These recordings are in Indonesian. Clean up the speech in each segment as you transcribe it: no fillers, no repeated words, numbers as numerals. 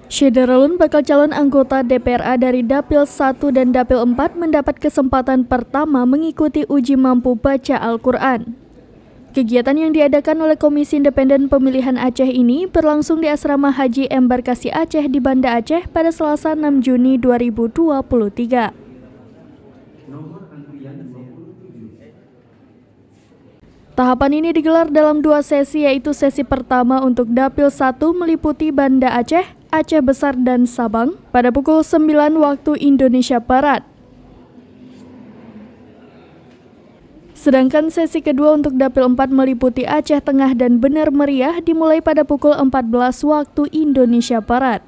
Syederalun, bakal calon anggota DPRA dari Dapil 1 dan Dapil 4 mendapat kesempatan pertama mengikuti uji mampu baca Al-Quran. Kegiatan yang diadakan oleh Komisi Independen Pemilihan Aceh ini berlangsung di Asrama Haji Embarkasi Aceh di Banda Aceh pada Selasa 6 Juni 2023. Tahapan ini digelar dalam 2 sesi, yaitu sesi pertama untuk Dapil 1 meliputi Banda Aceh, Aceh Besar dan Sabang pada pukul 9 waktu Indonesia Barat. Sedangkan sesi kedua untuk Dapil 4 meliputi Aceh Tengah dan Benar Meriah dimulai pada pukul 14 waktu Indonesia Barat.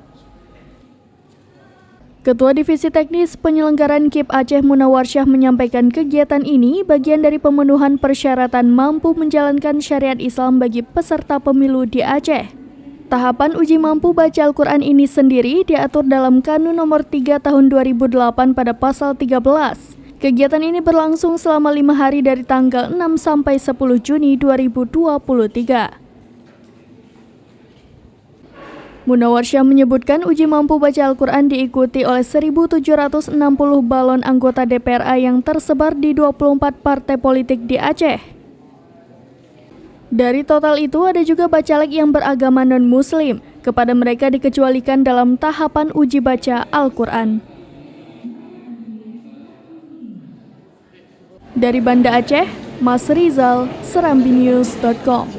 Ketua Divisi Teknis Penyelenggaraan KIP Aceh Munawarsyah menyampaikan kegiatan ini bagian dari pemenuhan persyaratan mampu menjalankan syariat Islam bagi peserta pemilu di Aceh. Tahapan uji mampu baca Al-Quran ini sendiri diatur dalam Kanun Nomor 3 Tahun 2008 pada Pasal 13. Kegiatan ini berlangsung selama 5 hari dari tanggal 6 sampai 10 Juni 2023. Munawarsyah menyebutkan uji mampu baca Al-Quran diikuti oleh 1.760 balon anggota DPRA yang tersebar di 24 partai politik di Aceh. Dari total itu ada juga bacalek yang beragama non-muslim. Kepada mereka dikecualikan dalam tahapan uji baca Al-Quran. Dari Banda Aceh, Mas Rizal, serambinews.com.